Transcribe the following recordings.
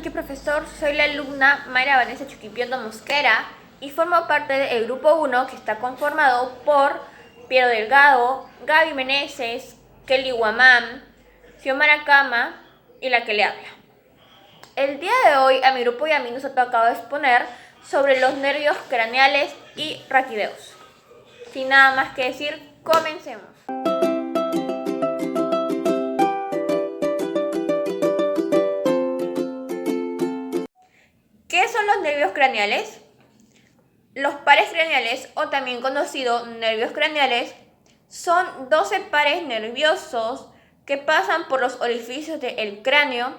noches, profesor. Soy la alumna Mayra Vanessa Chuquipiondo Mosquera y formo parte del grupo 1 que está conformado por Piero Delgado, Gaby Meneses, Kelly Guamán, Xiomara Cama y la que le habla. El día de hoy a mi grupo y a mí nos ha tocado exponer sobre los nervios craneales y raquideos. Sin nada más que decir, comencemos. ¿Qué son los nervios craneales? Los pares craneales, o también conocidos nervios craneales, son 12 pares nerviosos que pasan por los orificios del cráneo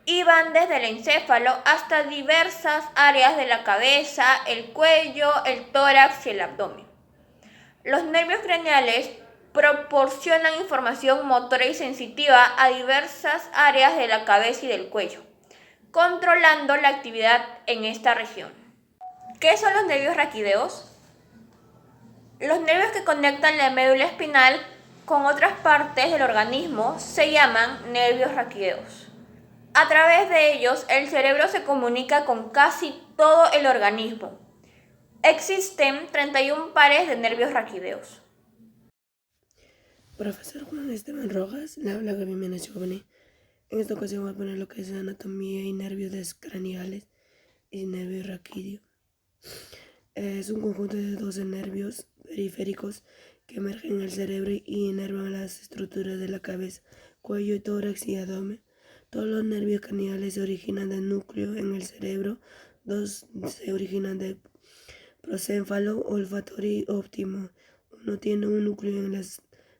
y van desde el encéfalo hasta diversas áreas de la cabeza, el cuello, el tórax y el abdomen. Los nervios craneales proporcionan información motora y sensitiva a diversas áreas de la cabeza y del cuello, controlando la actividad en esta región. ¿Qué son los nervios raquídeos? Los nervios que conectan la médula espinal con otras partes del organismo se llaman nervios raquídeos. A través de ellos, el cerebro se comunica con casi todo el organismo. Existen 31 pares de nervios raquídeos. Profesor Juan Esteban Rojas, le habla Gaby Meneses. En esta ocasión voy a poner lo que es anatomía y nervios craneales y nervio raquídeo. Es un conjunto de 12 nervios periféricos que emergen en el cerebro y inervan las estructuras de la cabeza, cuello, tórax y abdomen. Todos los nervios craneales se originan del núcleo en el cerebro. 2 se originan del procénfalo olfatorio y óptimo. 1 tiene un núcleo en la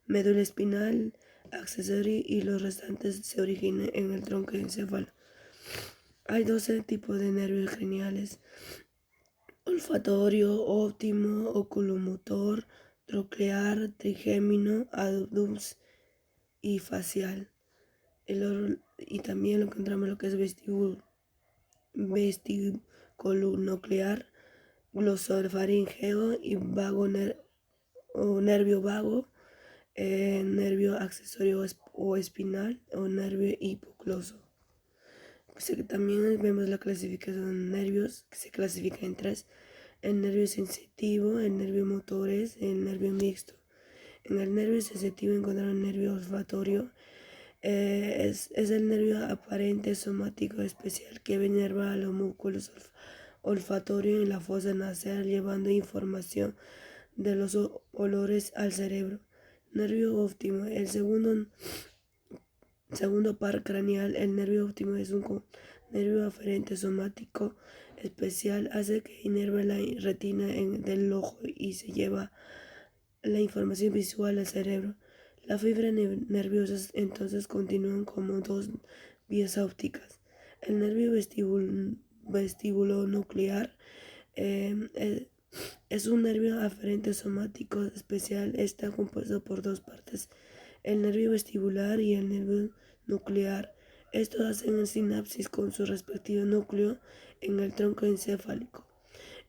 médula espinal accesoria y los restantes se originan en el tronco encéfalo. Hay 12 tipos de nervios craneales: olfatorio, óptimo, oculomotor, troclear, trigémino, abducens y facial. Y también lo encontramos lo que es vestibulonuclear, glosofaringeo y nervio vago, nervio accesorio o espinal o nervio hipogloso. También vemos la clasificación de nervios, que se clasifica en 3: el nervio sensitivo, el nervio motores, el nervio mixto. En el nervio sensitivo encontramos el nervio olfatorio. Es el nervio aparente somático especial que inerva a los músculos olfatorios en la fosa nasal, llevando información de los olores al cerebro. Nervio óptimo, el segundo par craneal. El nervio óptimo es un nervio aferente somático especial, hace que inerve la retina del ojo y se lleva la información visual al cerebro. Las fibras nerviosas entonces continúan como 2 vías ópticas. El nervio vestibulonuclear es un nervio aferente somático especial. Está compuesto por 2 partes: el nervio vestibular y el nervio nuclear. Estos hacen el sinapsis con su respectivo núcleo en el tronco encefálico.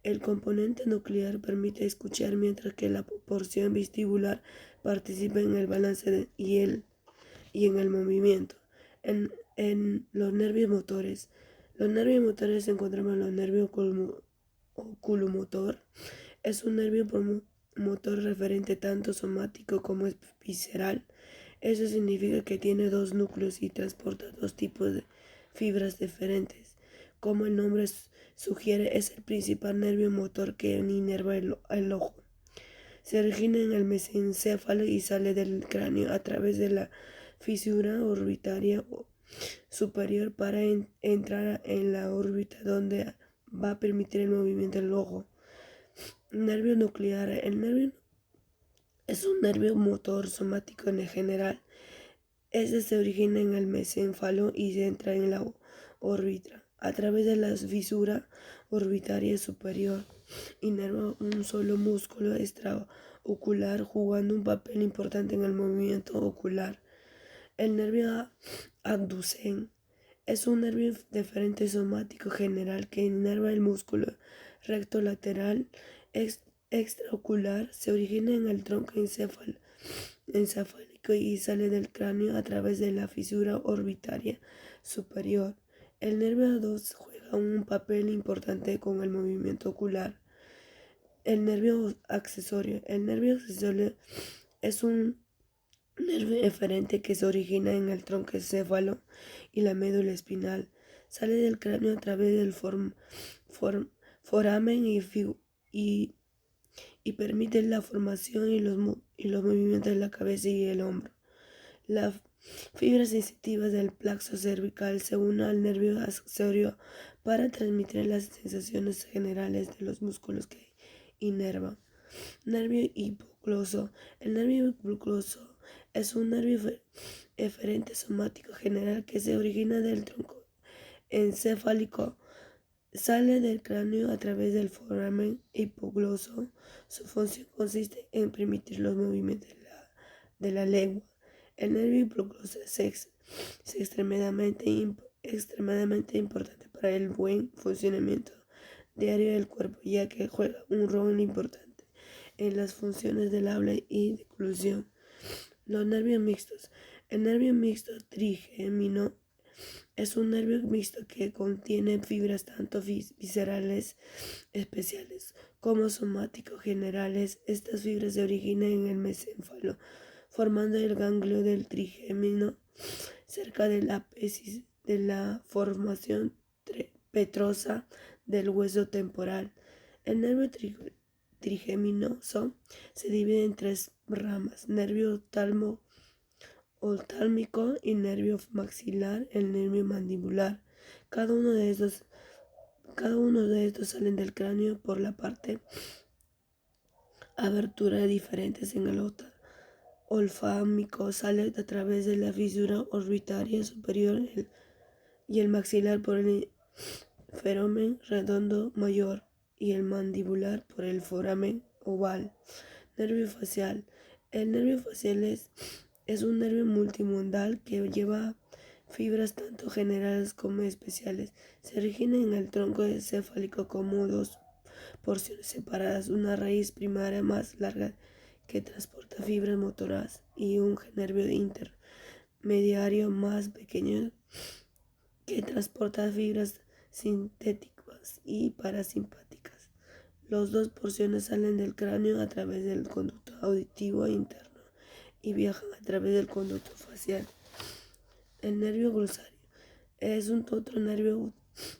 El componente nuclear permite escuchar, mientras que la porción vestibular participa en el balance y en el movimiento. En los nervios motores. Los nervios motores encontramos los nervios oculomotor. Es un nervio motor referente tanto somático como visceral. Eso significa que tiene 2 núcleos y transporta 2 tipos de fibras diferentes. Como el nombre sugiere, es el principal nervio motor que inerva el ojo. Se origina en el mesencéfalo y sale del cráneo a través de la fisura orbitaria superior para entrar en la órbita, donde va a permitir el movimiento del ojo. Nervio nuclear. El nervio es un nervio motor somático en general. Este se origina en el mesencéfalo y se entra en la órbita a través de la fisura orbitaria superior. Inerva un solo músculo extraocular, jugando un papel importante en el movimiento ocular. El nervio abducens es un nervio deferente somático general que inerva el músculo recto lateral extraocular. Se origina en el tronco encefálico y sale del cráneo a través de la fisura orbitaria superior. El nervio 2 juega un papel importante con el movimiento ocular. El nervio accesorio. El nervio accesorio es un nervio eferente que se origina en el troncoencéfalo y la médula espinal. Sale del cráneo a través del foramen y permite la formación y los movimientos de la cabeza y el hombro. Las fibras sensitivas del plexo cervical se unen al nervio accesorio para transmitir las sensaciones generales de los músculos que inervan. Nervio hipogloso. El nervio hipogloso es un nervio eferente somático general que se origina del tronco encefálico. Sale del cráneo a través del foramen hipogloso. Su función consiste en permitir los movimientos de la lengua. El nervio hipogloso es extremadamente importante para el buen funcionamiento diario del cuerpo, ya que juega un rol importante en las funciones del habla y de oclusión. Los nervios mixtos. El nervio mixto trigémino es un nervio mixto que contiene fibras tanto viscerales especiales como somáticos generales. Estas fibras se originan en el mesencéfalo, formando el ganglio del trigémino cerca del ápice de la formación petrosa del hueso temporal. El nervio trigémino se divide en tres ramas: nervio oftálmico y nervio maxilar, el nervio mandibular. Cada uno de estos salen del cráneo por la parte aberturas diferentes. En el olfámico sale a través de la fisura orbitaria superior y el maxilar por el foramen redondo mayor y el mandibular por el foramen oval. Nervio facial. El nervio facial es un nervio multimodal que lleva fibras tanto generales como especiales. Se origina en el tronco encefálico como dos porciones separadas, una raíz primaria más larga que transporta fibras motoras y un nervio intermediario más pequeño que transporta fibras sintéticas y parasimpáticas. Las dos porciones salen del cráneo a través del conducto auditivo interno y viajan a través del conducto facial. El nervio glossario es otro nervio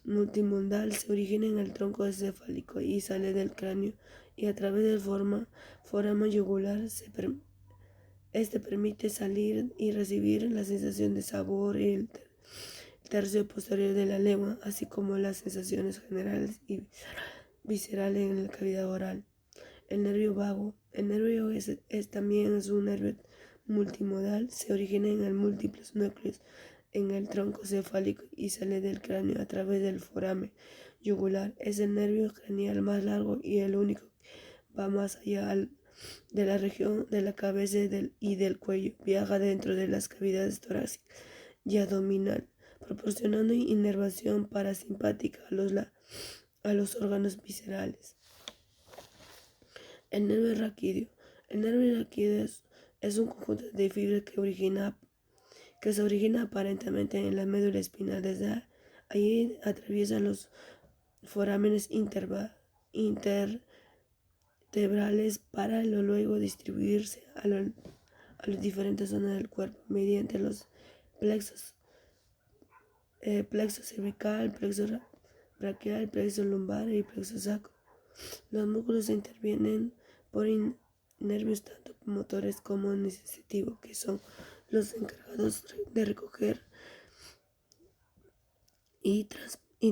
multimodal. Se origina en el tronco encefálico y sale del cráneo y a través del foramen yugular. Este permite salir y recibir la sensación de sabor y el tercio posterior de la lengua, así como las sensaciones generales y viscerales en la cavidad oral. El nervio vago. El nervio también es un nervio multimodal. Se origina en múltiples núcleos en el tronco cefálico y sale del cráneo a través del foramen yugular. Es el nervio craneal más largo y el único que va más allá de la región de la cabeza y del cuello. Viaja dentro de las cavidades torácica y abdominal, proporcionando inervación parasimpática a los órganos viscerales. El nervio raquídeo. El nervio raquídeo es un conjunto de fibras que se origina aparentemente en la médula espinal. Desde allí atraviesa los forámenes intervertebrales para luego distribuirse a las diferentes zonas del cuerpo mediante los plexos cervical, plexo braquial, plexo lumbar y plexo sacro. Los músculos intervienen por nervios tanto motores como sensitivos, que son los encargados de recoger y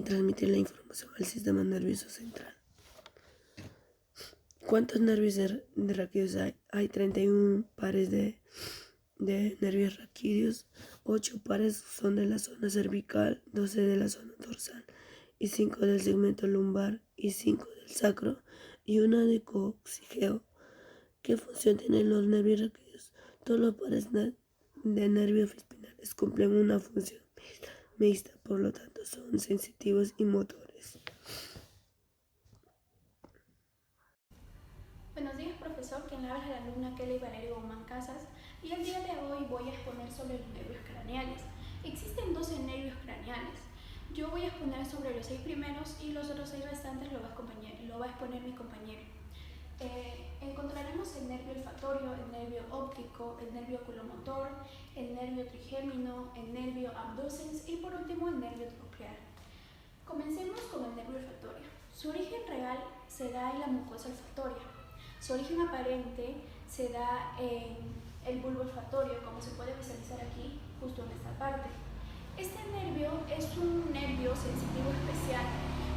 transmitir la información al sistema nervioso central. ¿Cuántos nervios raquídeos hay? Hay 31 pares de nervios raquídeos. 8 pares son de la zona cervical, 12 de la zona dorsal y 5 del segmento lumbar y 5 del sacro y 1 de coxígeo. ¿Qué función tienen los nervios raquídeos? Todos los pares de nervios espinales cumplen una función mixta, por lo tanto son sensitivos y motores. Buenos días, profesor. Quien le habla es la alumna Kelly Valerio Guzmán Casas y el día de hoy voy a exponer sobre los nervios craneales. Existen 12 nervios craneales. Yo voy a exponer sobre los 6 primeros y los otros 6 restantes lo va a exponer mi compañero. Encontraremos el nervio olfatorio, el nervio óptico, el nervio oculomotor, el nervio trigémino, el nervio abducens y por último el nervio troclear. Comencemos con el nervio olfatorio. Su origen real se da en la mucosa olfatoria. Su origen aparente se da en el bulbo olfatorio, como se puede visualizar aquí, justo en esta parte. Este nervio es un nervio sensitivo especial.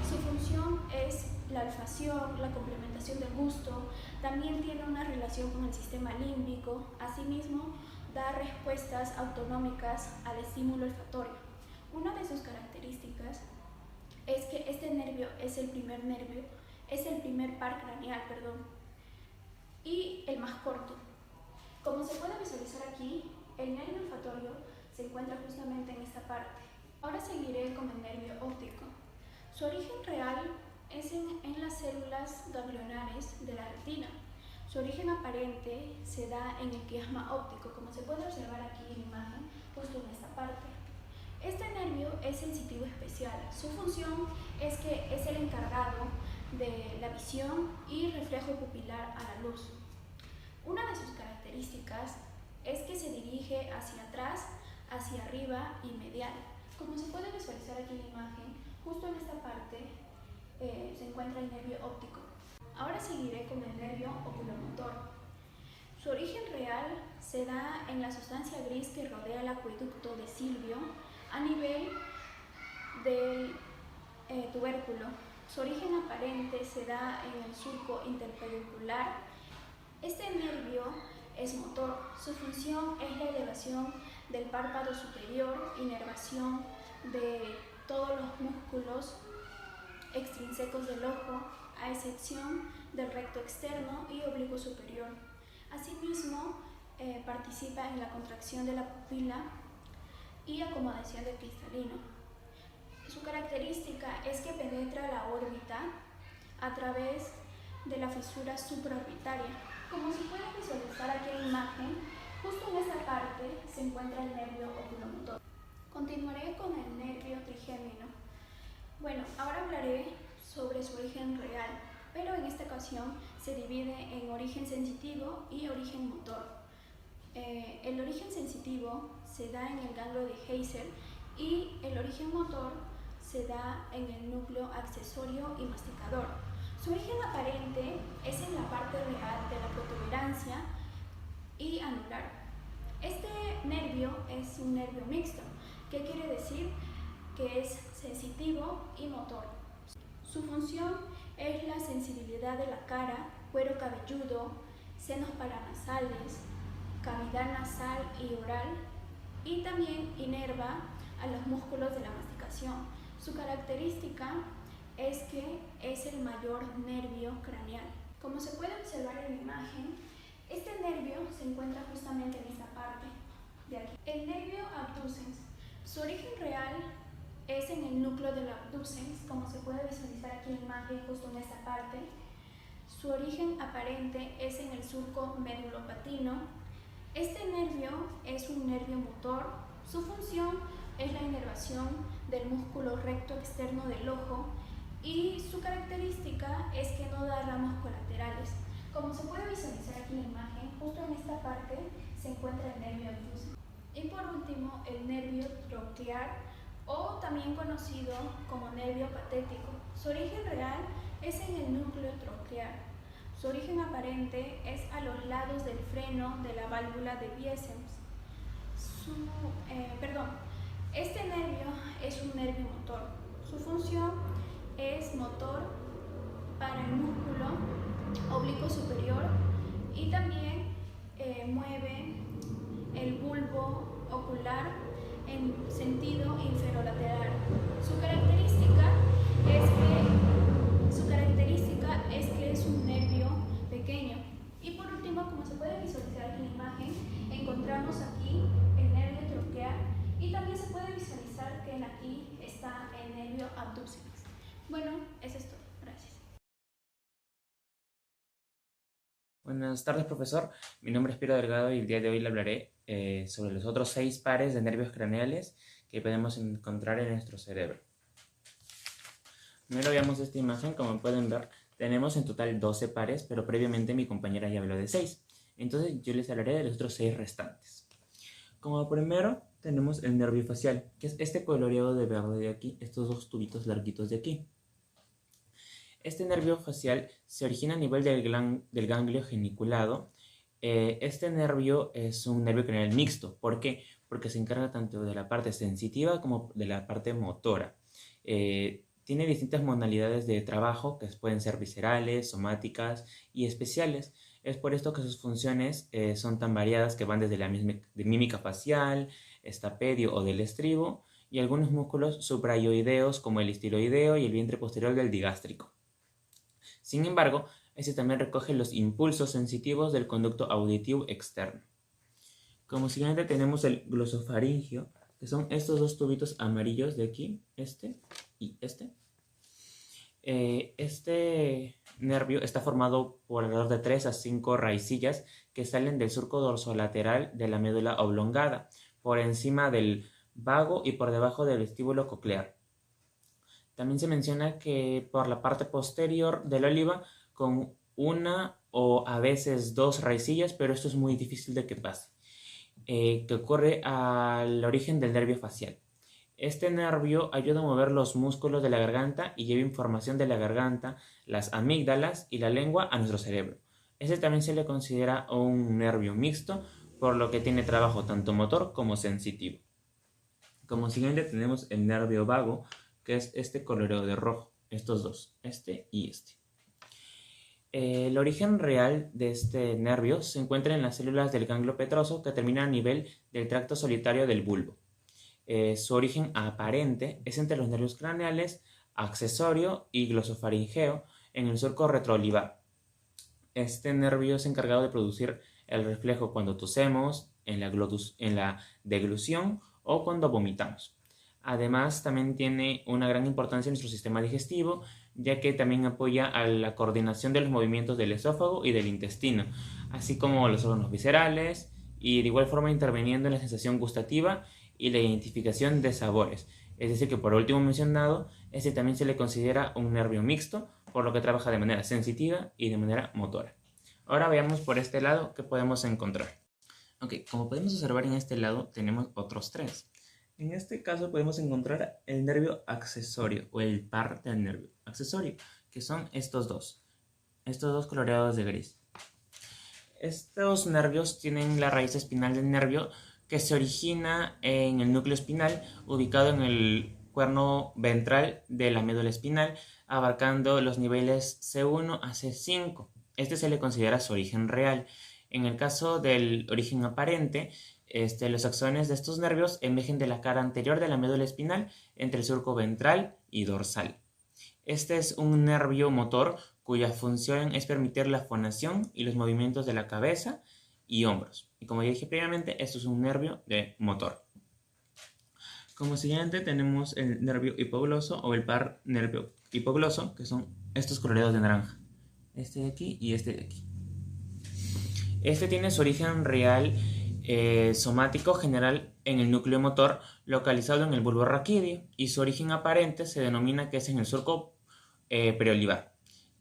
Su función es la olfacción, la complementación del gusto, también tiene una relación con el sistema límbico, asimismo da respuestas autonómicas al estímulo olfatorio. Una de sus características es que este nervio es el primer par craneal, y el más corto. Como se puede visualizar aquí, el nervio olfatorio se encuentra justamente en esta parte. Ahora seguiré con el nervio óptico. Su origen real es en las células ganglionares de la retina. Su origen aparente se da en el quiasma óptico, como se puede observar aquí en la imagen, justo en esta parte. Este nervio es sensitivo especial. Su función es que es el encargado de la visión y reflejo pupilar a la luz. Una de sus características es que se dirige hacia atrás, hacia arriba y medial. Como se puede visualizar aquí en la imagen, justo en esta parte se encuentra el nervio óptico. Ahora seguiré con el nervio oculomotor. Su origen real se da en la sustancia gris que rodea el acueducto de Silvio a nivel del tubérculo. Su origen aparente se da en el surco interpedicular. Este nervio es motor. Su función es la elevación del párpado superior, inervación de todos los músculos extrínsecos del ojo, a excepción del recto externo y oblicuo superior. Asimismo, participa en la contracción de la pupila y acomodación del cristalino. Su característica es que penetra la órbita a través de la fisura supraorbitaria. Como se puede visualizar aquí en la imagen, justo en esta parte se encuentra el nervio oculomotor. Continuaré con el nervio trigémino. Bueno, ahora hablaré sobre su origen real, pero en esta ocasión se divide en origen sensitivo y origen motor. El origen sensitivo se da en el ganglio de Heiser y el origen motor se da en el núcleo accesorio y masticador. Su origen aparente es en la parte real de la protuberancia y anular. Este nervio es un nervio mixto, que quiere decir que es sensitivo y motor. Su función es la sensibilidad de la cara, cuero cabelludo, senos paranasales, cavidad nasal y oral, y también inerva a los músculos de la masticación. Su característica es que es el mayor nervio craneal. Como se puede observar en la imagen, este nervio se encuentra justamente en esta parte de aquí. El nervio abducens. Su origen real es en el núcleo del abducens, como se puede visualizar aquí en la imagen, justo en esta parte. Su origen aparente es en el surco medulopatino. Este nervio es un nervio motor. Su función es la inervación del músculo recto externo del ojo y su característica es que no da ramos colaterales. Como se puede visualizar aquí en la imagen, justo en esta parte se encuentra el nervio abducens. Y por último, el nervio troclear, o también conocido como nervio patético. Su origen real es en el núcleo troclear. Su origen aparente es a los lados del freno de la válvula de Wiesems. Este nervio es un nervio motor. Su función es motor para el músculo oblicuo superior y también mueve el bulbo ocular en sentido inferolateral. Su característica es que es un nervio pequeño. Y por último, como se puede visualizar en la imagen, encontramos aquí el nervio troclear y también se puede visualizar que aquí está el nervio abducens. Bueno, eso es todo. Gracias. Buenas tardes, profesor. Mi nombre es Piero Delgado y el día de hoy le hablaré sobre los otros 6 pares de nervios craneales que podemos encontrar en nuestro cerebro. Primero veamos esta imagen. Como pueden ver, tenemos en total 12 pares, pero previamente mi compañera ya habló de 6. Entonces yo les hablaré de los otros 6 restantes. Como primero tenemos el nervio facial, que es este coloreado de verde de aquí, estos dos tubitos larguitos de aquí. Este nervio facial se origina a nivel del ganglio geniculado. Este nervio es un nervio craneal mixto. ¿Por qué? Porque se encarga tanto de la parte sensitiva como de la parte motora. Tiene distintas modalidades de trabajo que pueden ser viscerales, somáticas y especiales. Es por esto que sus funciones son tan variadas, que van desde la de mímica facial, estapedio o del estribo, y algunos músculos suprayoideos como el estiloideo y el vientre posterior del digástrico. Sin embargo, este también recoge los impulsos sensitivos del conducto auditivo externo. Como siguiente tenemos el glosofaringio, que son estos dos tubitos amarillos de aquí, este y este. Este nervio está formado por alrededor de 3 a 5 raicillas que salen del surco dorsolateral de la médula oblongada, por encima del vago y por debajo del vestíbulo coclear. También se menciona que por la parte posterior de la oliva con una o a veces 2 raicillas, pero esto es muy difícil de que pase, que ocurre al origen del nervio facial. Este nervio ayuda a mover los músculos de la garganta y lleva información de la garganta, las amígdalas y la lengua a nuestro cerebro. Este también se le considera un nervio mixto, por lo que tiene trabajo tanto motor como sensitivo. Como siguiente tenemos el nervio vago, que es este coloreo de rojo, estos dos, este y este. El origen real de este nervio se encuentra en las células del ganglio petroso, que termina a nivel del tracto solitario del bulbo. Su origen aparente es entre los nervios craneales, accesorio y glosofaringeo en el surco retroolivar. Este nervio es encargado de producir el reflejo cuando tosemos, en la deglución o cuando vomitamos. Además, también tiene una gran importancia en nuestro sistema digestivo, ya que también apoya a la coordinación de los movimientos del esófago y del intestino, así como los órganos viscerales, y de igual forma interviniendo en la sensación gustativa y la identificación de sabores. Es decir, que por último mencionado, este también se le considera un nervio mixto, por lo que trabaja de manera sensitiva y de manera motora. Ahora veamos por este lado qué podemos encontrar. Ok, como podemos observar en este lado tenemos otros 3. En este caso podemos encontrar el nervio accesorio o el par del nervio accesorio, que son estos dos coloreados de gris. Estos nervios tienen la raíz espinal del nervio, que se origina en el núcleo espinal, ubicado en el cuerno ventral de la médula espinal, abarcando los niveles C1 a C5. Este se le considera su origen real. En el caso del origen aparente, los axones de estos nervios emergen de la cara anterior de la médula espinal entre el surco ventral y dorsal. Este es un nervio motor cuya función es permitir la fonación y los movimientos de la cabeza y hombros. Y como ya dije previamente, esto es un nervio de motor. Como siguiente tenemos el nervio hipogloso o el par nervio hipogloso, que son estos coloreados de naranja. Este de aquí y este de aquí. Este tiene su origen real somático general en el núcleo motor localizado en el bulbo raquídeo, y su origen aparente se denomina que es en el surco preolivar.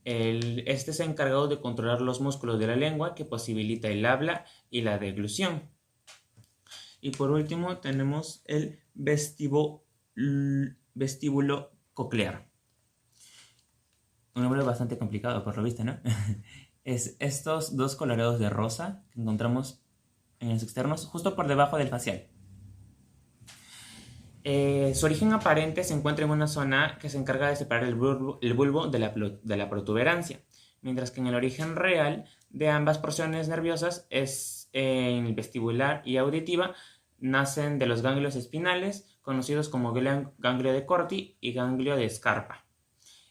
Este se ha encargado de controlar los músculos de la lengua, que posibilita el habla y la deglución. Y por último tenemos el vestíbulo coclear. Un nombre bastante complicado por lo visto, ¿no? Es estos dos coloreados de rosa que encontramos en los externos, justo por debajo del facial. Su origen aparente se encuentra en una zona que se encarga de separar el bulbo de la protuberancia, mientras que en el origen real de ambas porciones nerviosas es en el vestibular y auditiva, nacen de los ganglios espinales, conocidos como ganglio de Corti y ganglio de Scarpa.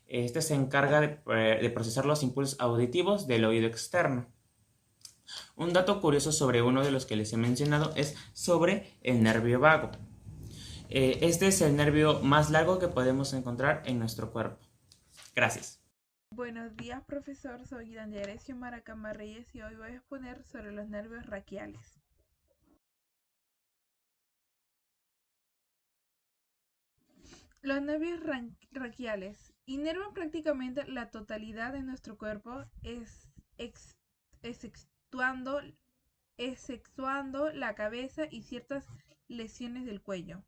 Este se encarga de procesar los impulsos auditivos del oído externo. Un dato curioso sobre uno de los que les he mencionado es sobre el nervio vago. Este es el nervio más largo que podemos encontrar en nuestro cuerpo. Gracias. Buenos días, profesor. Soy Guidaneira Xiomara Camarreyes y hoy voy a exponer sobre los nervios raquiales. Los nervios raquiales inervan prácticamente la totalidad de nuestro cuerpo, exceptuando la cabeza y ciertas lesiones del cuello,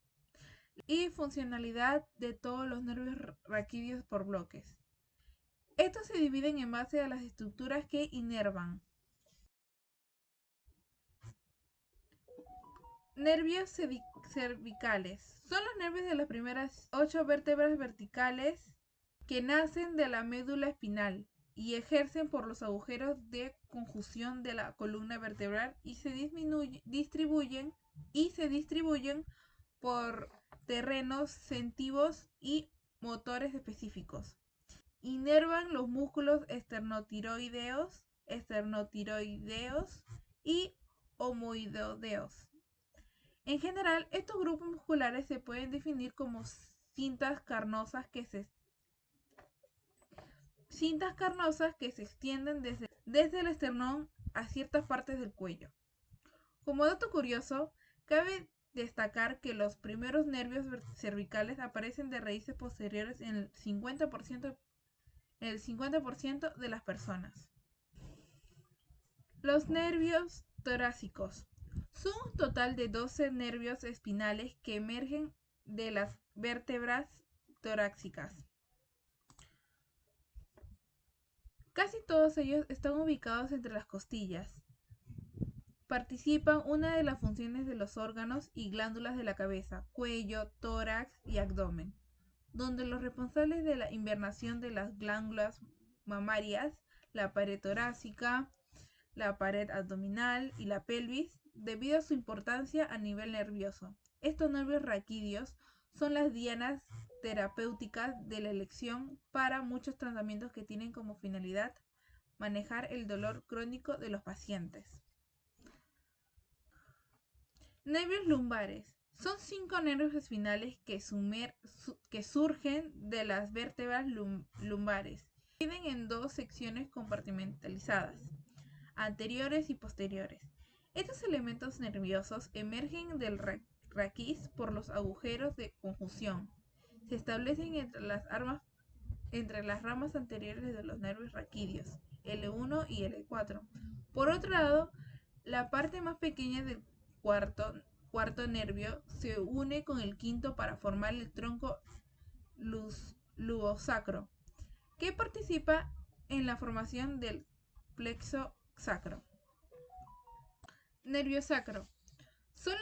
y funcionalidad de todos los nervios raquídeos por bloques. Estos se dividen en base a las estructuras que inervan. Nervios cervicales. Son los nervios de las primeras 8 vértebras verticales que nacen de la médula espinal y ejercen por los agujeros de conjunción de la columna vertebral y se distribuyen por terrenos sensitivos y motores específicos. Inervan los músculos esternotiroideos y omoideos. En general, estos grupos musculares se pueden definir como cintas carnosas que se extienden desde el esternón a ciertas partes del cuello. Como dato curioso, cabe destacar que los primeros nervios cervicales aparecen de raíces posteriores en el 50% de las personas. Los nervios torácicos. Son un total de 12 nervios espinales que emergen de las vértebras torácicas. Casi todos ellos están ubicados entre las costillas. Participan una de las funciones de los órganos y glándulas de la cabeza, cuello, tórax y abdomen, donde los responsables de la innervación de las glándulas mamarias, la pared torácica, la pared abdominal y la pelvis, debido a su importancia a nivel nervioso. Estos nervios raquídeos son las dianas terapéuticas de la elección para muchos tratamientos que tienen como finalidad manejar el dolor crónico de los pacientes. Nervios lumbares. Son 5 nervios espinales que surgen de las vértebras lumbares. Se dividen en 2 secciones compartimentalizadas, anteriores y posteriores. Estos elementos nerviosos emergen del raquis por los agujeros de conjunción. Se establecen entre las ramas anteriores de los nervios raquídeos, L1 y L4. Por otro lado, la parte más pequeña del cuarto nervio se une con el quinto para formar el tronco lubosacro, que participa en la formación del plexo sacro. Nervio sacro. Son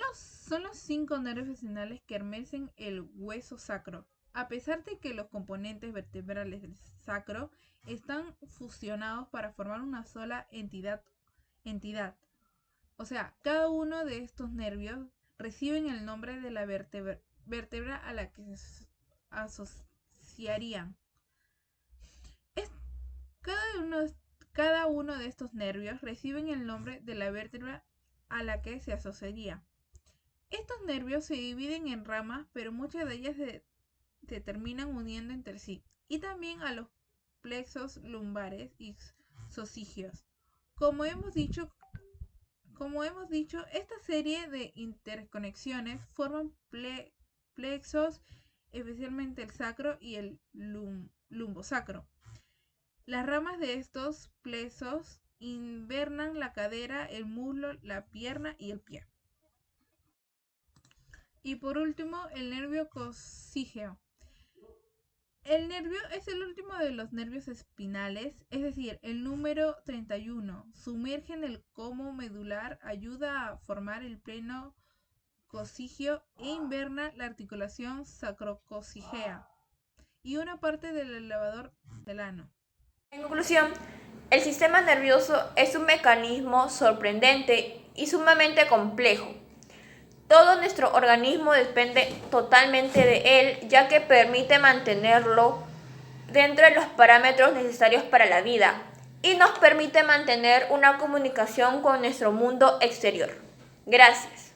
los 5 nervios espinales que emergen el hueso sacro. A pesar de que los componentes vertebrales del sacro están fusionados para formar una sola entidad, o sea, cada uno de estos nervios reciben el nombre de la vértebra a la que se asociarían. Cada uno de estos nervios reciben el nombre de la vértebra a la que se asociaría. Estos nervios se dividen en ramas, pero muchas de ellas se terminan uniendo entre sí, y también a los plexos lumbares y zooxigios. Como hemos dicho, esta serie de interconexiones forman plexos, especialmente el sacro y el lumbosacro. Las ramas de estos plexos innervan la cadera, el muslo, la pierna y el pie. Y por último, el nervio cocígeo. El nervio es el último de los nervios espinales, es decir, el número 31. Sumerge en el como medular, ayuda a formar el pleno cocígeo e innerva la articulación sacrococígea y una parte del elevador del ano. En conclusión, el sistema nervioso es un mecanismo sorprendente y sumamente complejo. Todo nuestro organismo depende totalmente de él, ya que permite mantenerlo dentro de los parámetros necesarios para la vida y nos permite mantener una comunicación con nuestro mundo exterior. Gracias.